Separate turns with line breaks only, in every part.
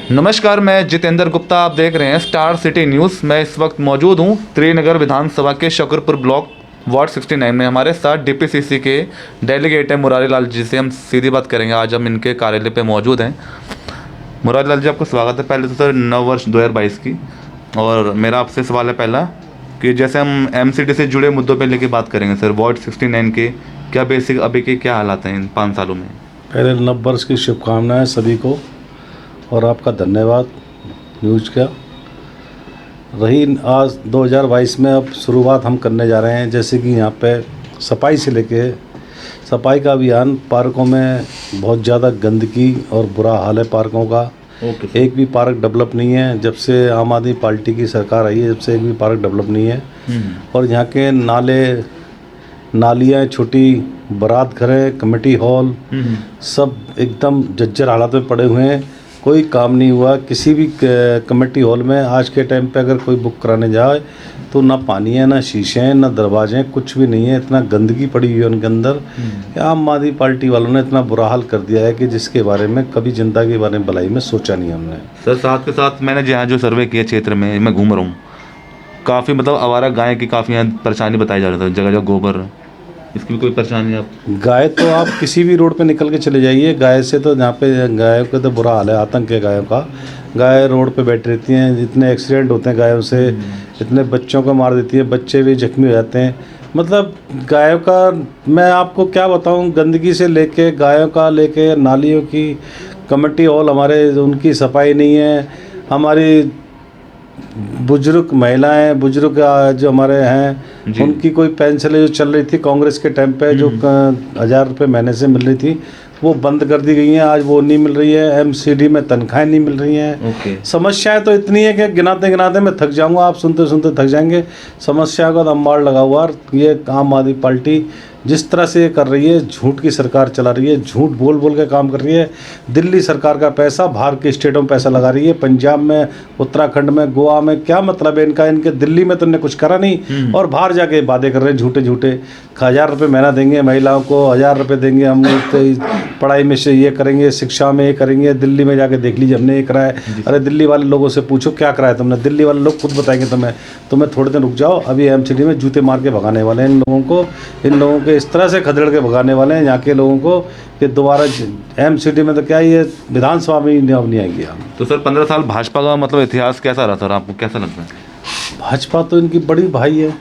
नमस्कार, मैं जितेंद्र गुप्ता। आप देख रहे हैं स्टार सिटी न्यूज़। मैं इस वक्त मौजूद हूं त्रिनगर विधानसभा के शकरपुर ब्लॉक वार्ड 69 में। हमारे साथ डीपीसीसी के डेलीगेट हैं मुरारी लाल जी से हम सीधी बात करेंगे। आज हम इनके कार्यालय पे मौजूद हैं। मुरारी लाल जी, आपको स्वागत है पहले तो सर नव वर्ष 2022 की। और मेरा आपसे सवाल है पहला कि जैसे हम एमसीडी से जुड़े मुद्दों पर लेके बात करेंगे सर, वार्ड 69 के क्या बेसिक अभी के क्या हालात हैं इन 5 सालों में?
पहले नव वर्ष की शुभकामनाएं सभी को और आपका धन्यवाद न्यूज़ का। रही आज 2022 में, अब शुरुआत हम करने जा रहे हैं। जैसे कि यहाँ पे सफाई से लेके सफाई का अभियान, पार्कों में बहुत ज़्यादा गंदगी और बुरा हाल है पार्कों का। एक भी पार्क डेवलप नहीं है। जब से आम आदमी पार्टी की सरकार आई है, जब से एक भी पार्क डेवलप नहीं है। और यहाँ के नाले नालियाँ, छोटी बारात घरें, कमेटी हॉल सब एकदम जर्जर हालत में पड़े हुए हैं। कोई काम नहीं हुआ किसी भी कमेटी हॉल में। आज के टाइम पे अगर कोई बुक कराने जाए तो ना पानी है, ना शीशे हैं, ना दरवाजे हैं, कुछ भी नहीं है। इतना गंदगी पड़ी हुई है उनके अंदर। आम आदमी पार्टी वालों ने इतना बुरा हाल कर दिया है कि जिसके बारे में कभी जनता के बारे में भलाई में सोचा नहीं हमने।
सर साथ के साथ मैंने जहाँ जो सर्वे किया क्षेत्र में मैं घूम रहा हूँ, काफ़ी मतलब आवारा गाय की काफ़ी यहाँ परेशानी बताई जा रही है। जगह जगह गोबर, इसकी भी कोई परेशानी है? आप
गाय तो आप किसी भी रोड पे निकल के चले जाइए, गाय से तो यहाँ पे गायों का तो बुरा हाल है, आतंक है गायों का। गाय रोड पे बैठी रहती हैं, इतने एक्सीडेंट होते हैं गायों से, इतने बच्चों को मार देती है, बच्चे भी जख्मी हो जाते हैं। मतलब गायों का मैं आपको क्या बताऊं, गंदगी से लेके गायों का लेके नालियों की, कमेटी हॉल हमारे उनकी सफाई नहीं है। हमारी बुजुर्ग महिलाएं, बुजुर्ग जो हमारे हैं, उनकी कोई पेंशन जो चल रही थी कांग्रेस के टाइम पे, जो 1000 रुपये महीने से मिल रही थी, वो बंद कर दी गई हैं। आज वो नहीं मिल रही है। एमसीडी में तनख्वाहें नहीं मिल रही हैं। समस्याएं तो इतनी है कि गिनाते गिनाते मैं थक जाऊंगा, आप सुनते सुनते थक जाएंगे। समस्या का अंबार लगा हुआ। ये आम आदमी पार्टी जिस तरह से कर रही है, झूठ की सरकार चला रही है, झूठ बोल बोल के काम कर रही है। दिल्ली सरकार का पैसा बाहर के स्टेटों में पैसा लगा रही है, पंजाब में, उत्तराखंड में, गोवा में। क्या मतलब है इनका? इनके दिल्ली में तो इन्होंने कुछ करा नहीं और बाहर जाके वादे कर रहे हैं झूठे झूठे। 1000 रुपये महीना देंगे महिलाओं को, 1000 रुपये देंगे, हम पढ़ाई में से ये करेंगे, शिक्षा में ये करेंगे। दिल्ली में जाके देख लीजिए हमने ये कराया। अरे दिल्ली वाले लोगों से पूछो क्या कराया तुमने, दिल्ली वाले लोग खुद बताएंगे तुम्हें थोड़े दिन रुक जाओ। अभी एमसीडी में जूते मार के भगाने वाले हैं इन लोगों को इस तरह से खदेड़ के भगाने वाले हैं यहाँ के लोगों को कि दोबारा एमसीडी में तो क्या ये विधानसभा में अब नहीं आएंगे हम।
तो सर 15 साल भाजपा का मतलब इतिहास कैसा रहा सर, आपको कैसा लगता है?
भाजपा तो इनकी बड़ी भाई है।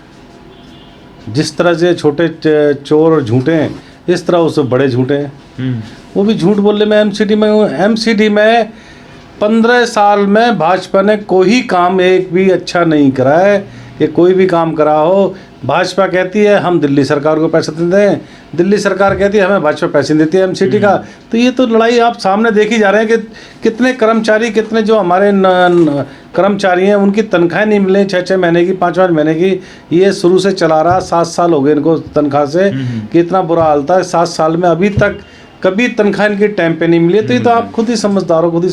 जिस तरह से छोटे चोर और झूठे हैं, इस तरह उससे बड़े झूठे हैं। वो भी झूठ बोलने में एमसीडी में 15 साल में भाजपा ने कोई काम एक भी अच्छा नहीं करा है। ये कोई भी काम करा हो, भाजपा कहती है हम दिल्ली सरकार को पैसे देते हैं, दिल्ली सरकार कहती है हमें भाजपा पैसे देती है एमसीडी का। तो ये तो लड़ाई आप सामने देख ही जा रहे हैं कि कितने कर्मचारी, कितने जो हमारे कर्मचारी हैं उनकी तनख्वाहें नहीं मिले 6-6 महीने की, 5-5 महीने की। ये शुरू से चला रहा, 7 साल हो गए इनको तनख्वाह से। कि इतना बुरा हाल था 7 साल में, अभी तक कभी तनख्वाह इनकी टाइम पे नहीं मिली। तो ये तो आप खुद ही समझदार हो, खुद ही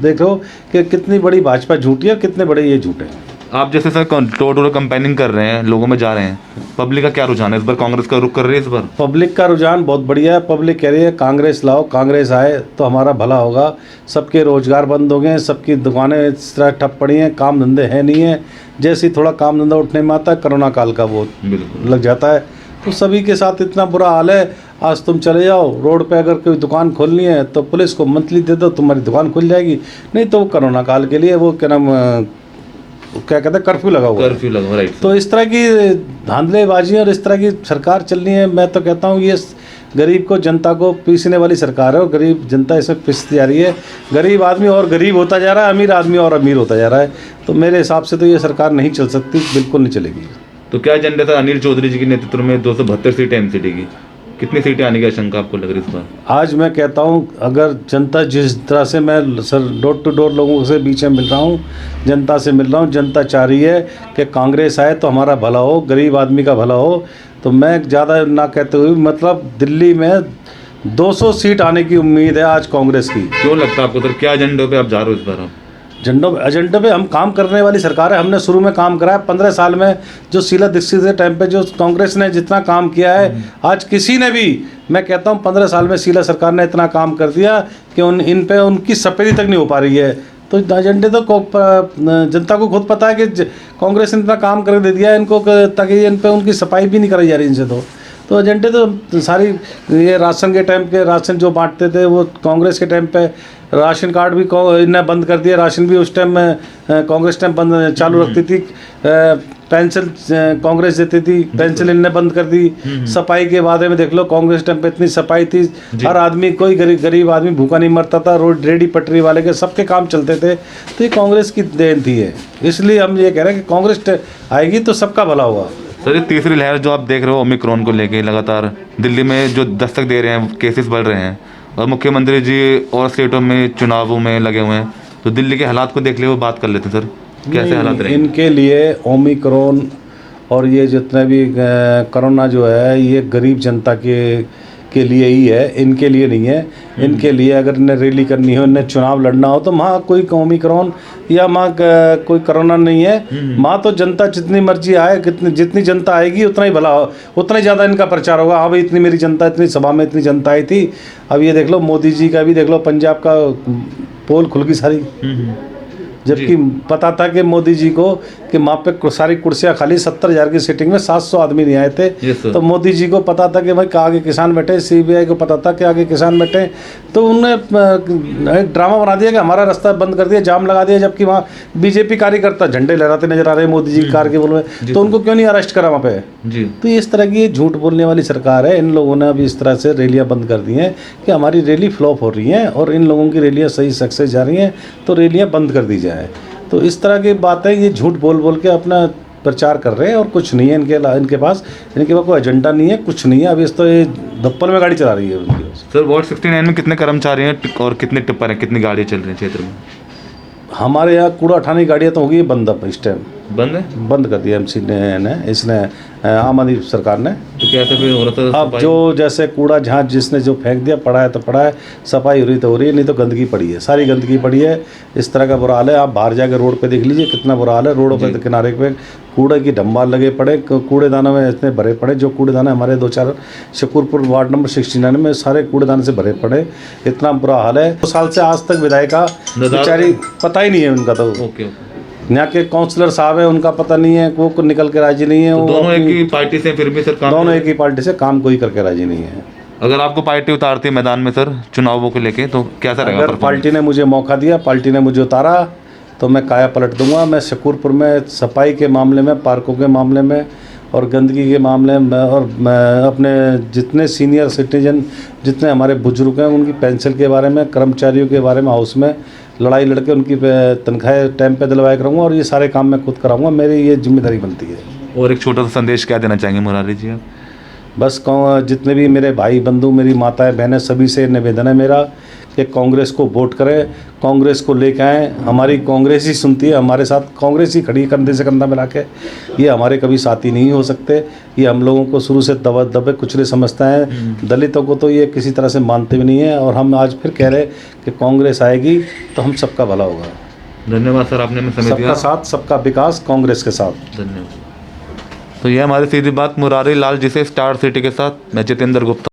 देखो कि कितनी बड़ी भाजपा झूठी है, कितने बड़े ये झूठे हैं।
आप जैसे sir door to door campaigning कर रहे हैं, लोगों में जा रहे हैं, पब्लिक का क्या रुझान है इस बार? कांग्रेस का रुख कर रही है इस बार?
पब्लिक का रुझान बहुत बढ़िया है। पब्लिक कह रही है कांग्रेस लाओ, कांग्रेस आए तो हमारा भला होगा। सबके रोजगार बंद हो गए, सबकी दुकानें इस तरह ठप पड़ी हैं, काम धंधे हैं नहीं है। जैसे ही थोड़ा काम धंधा उठने में आता है, कोरोना काल का वो लग जाता है। तो सभी के साथ इतना बुरा हाल है। आज तुम चले जाओ रोड पे, अगर कोई दुकान खोलनी है तो पुलिस को मंथली दे दो, तुम्हारी दुकान खुल जाएगी। नहीं तो कोरोना काल के लिए वो क्या नाम, क्या कहते हैं, कर्फ्यू लगा हुआ, राइट। तो इस तरह की धांधलेबाजी और इस तरह की सरकार चल रही है। मैं तो कहता हूँ ये गरीब को, जनता को पीसने वाली सरकार है और गरीब जनता इसमें पिसती जा रही है। गरीब आदमी और गरीब होता जा रहा है, अमीर आदमी और अमीर होता जा रहा है। तो मेरे हिसाब से तो ये सरकार नहीं चल सकती, बिल्कुल नहीं चलेगी।
तो क्या एजेंडा था अनिल चौधरी जी के नेतृत्व में 272 सीटें एमसीडी की? कितनी सीटें आने की आशंका आपको लग रही है इस बार?
आज मैं कहता हूँ अगर जनता जिस तरह से, मैं सर डोर टू डोर लोगों से बीच में मिल रहा हूँ, जनता से मिल रहा हूँ, जनता चाह रही है कि कांग्रेस आए तो हमारा भला हो, गरीब आदमी का भला हो। तो मैं ज़्यादा ना कहते हुए मतलब दिल्ली में 200 सीट आने की उम्मीद है आज कांग्रेस की।
क्यों लगता है आपको सर, क्या एजेंडे पे आप जा रहे हो इस बार?
एजेंडे पे हम काम करने वाली सरकार है। हमने शुरू में काम करा है 15 साल में। जो शीला दीक्षित के टाइम पे जो कांग्रेस ने जितना काम किया है, आज किसी ने भी, मैं कहता हूँ 15 साल में शीला सरकार ने इतना काम कर दिया कि इन पे उनकी सफेदी तक नहीं हो पा रही है। तो एजेंडे तो जनता को खुद पता है कि कांग्रेस ने इतना काम कर दे दिया है इनको ताकि इन पे उनकी सफाई भी नहीं कराई जा रही इनसे। तो एजेंडे तो सारी ये राशन के टाइम के राशन जो बांटते थे वो कांग्रेस के टाइम पे राशन कार्ड भी इन्हें बंद कर दिया, राशन भी उस टाइम में कांग्रेस टाइम बंद चालू रखती थी, पेंशन कांग्रेस देती थी, पेंशन इनने बंद कर दी। सफाई के बारे में देख लो, कांग्रेस टाइम पे इतनी सफाई थी, हर आदमी कोई गरीब आदमी भूखा नहीं मरता था, रोड रेडी पटरी वाले के सबके काम चलते थे। तो ये कांग्रेस की देन थी है, इसलिए हम ये कह रहे हैं कि कांग्रेस आएगी तो सबका भला होगा।
सर ये तीसरी लहर जो आप देख रहे हो ओमिक्रॉन को लेके लगातार दिल्ली में जो दस्तक दे रहे हैं, केसेस बढ़ रहे हैं और मुख्यमंत्री जी और स्टेटों में चुनावों में लगे हुए हैं, तो दिल्ली के हालात को देख ले वो बात कर लेते हैं सर, कैसे हालात रहे
इनके लिए ओमिक्रॉन और ये जितने भी कोरोना जो है ये गरीब जनता के लिए ही है, इनके लिए नहीं है। इनके लिए अगर इन्हें रैली करनी हो, इन्हें चुनाव लड़ना हो तो वहाँ कोई ओमिक्रॉन या वहाँ कोई कोरोना नहीं है। वहाँ तो जनता जितनी मर्जी आए, जितनी जनता आएगी उतना ही भला हो, उतना ही ज़्यादा इनका प्रचार होगा। हाँ भाई इतनी मेरी जनता, इतनी सभा में इतनी जनता आई थी। अब ये देख लो मोदी जी का भी देख लो, पंजाब का पोल खुल गई सारी, जबकि पता था कि मोदी जी को कि वहाँ पे सारी कुर्सियाँ खाली, 70,000 की सीटिंग में 700 आदमी नहीं आए थे। तो मोदी जी को पता था कि भाई आगे किसान बैठे, सीबीआई को पता था कि आगे किसान बैठे, तो उन्होंने एक ड्रामा बना दिया कि हमारा रास्ता बंद कर दिया, जाम लगा दिया, जबकि वहाँ बीजेपी कार्यकर्ता झंडे लहराते नजर आ रहे हैं मोदी जी की कार के बोल में, तो उनको क्यों नहीं अरेस्ट करा वहाँ पे। तो इस तरह की झूठ बोलने वाली सरकार है। इन लोगों ने अभी इस तरह से रैलियाँ बंद कर दी हैं कि हमारी रैली फ्लॉप हो रही हैं और इन लोगों की रैलियाँ सही सक्सेस जा रही हैं, तो रैलियाँ बंद कर दी जाए। तो इस तरह की बातें ये झूठ बोल बोल के अपना प्रचार कर रहे हैं और कुछ नहीं है इनके पास कोई एजेंडा नहीं है, कुछ नहीं है। अभी इस तो ये दप्पल में गाड़ी चला रही है उनकी।
सर वार्ड 69 में कितने कर्मचारी हैं और कितने टिप्पर हैं, कितनी गाड़ियाँ चल रही हैं क्षेत्र में?
हमारे यहाँ कूड़ा उठाने की गाड़ियाँ तो होगी बंद, अब इस टाइम बंद कर दिया एमसी ने, इसने आम आदमी सरकार ने।
तो क्या ऐसा कोई हो रहा था?
अब जो जैसे कूड़ा जहाँ जिसने जो फेंक दिया, पड़ा है तो पड़ा है, सफाई हो रही तो हो रही है, नहीं तो गंदगी पड़ी है, सारी गंदगी पड़ी है। इस तरह का बुरा हाल है। आप बाहर जाकर रोड पे देख लीजिए कितना बुरा हाल है। रोडों पे किनारे पे कूड़े की डंबाल लगे पड़े, कूड़ेदानों में इतने भरे पड़े, जो कूड़ेदाने हमारे 2-4 शकूरपुर वार्ड नंबर 69 में सारे कूड़ेदान से भरे पड़े, इतना बुरा हाल है। 2 साल से आज तक विधायिका बेचारी पता ही नहीं है उनका, तो यहाँ के काउंसलर साहब है उनका पता नहीं है, वो निकल के राजी नहीं है।
तो दोनों एक ही पार्टी से फिर भी सर काम,
दोनों एक ही पार्टी से काम कोई करके राजी नहीं है।
अगर आपको पार्टी उतारती है मैदान में सर चुनावों को लेके तो कैसा रहेगा?
अगर पार्टी ने मुझे मौका दिया, पार्टी ने मुझे उतारा तो मैं काया पलट दूंगा। मैं शकूरपुर में सफाई के मामले में, पार्कों के मामले में और गंदगी के मामले में, और मैं अपने जितने सीनियर सिटीजन, जितने हमारे बुजुर्ग हैं, उनकी पेंशन के बारे में, कर्मचारियों के बारे में हाउस में लड़ाई लड़के उनकी तनख्वाहें टाइम पे दिलवाया करूँगा और ये सारे काम मैं खुद कराऊंगा। मेरी ये जिम्मेदारी बनती है।
और एक छोटा सा संदेश क्या देना चाहेंगे मुरारी जी आप?
बस जितने भी मेरे भाई बंधु, मेरी माताएं बहनें, सभी से निवेदन है मेरा कि कांग्रेस को वोट करें, कांग्रेस को लेकर आएँ। हमारी कांग्रेस ही सुनती है, हमारे साथ कांग्रेस ही खड़ी कंधे से कंधा मिला के। ये हमारे कभी साथी नहीं हो सकते। ये हम लोगों को शुरू से दबे कुचले समझते हैं। दलितों को तो ये किसी तरह से मानते भी नहीं है। और हम आज फिर कह रहे कि कांग्रेस आएगी तो हम सबका भला होगा।
धन्यवाद सर, आपने हमें समय दिया।
सबका साथ, सबका विकास, कांग्रेस के साथ।
धन्यवाद। तो ये हमारी सीधी बात मुरारी लाल जी से, स्टार सिटी के साथ। मैं जितेंद्र गुप्ता।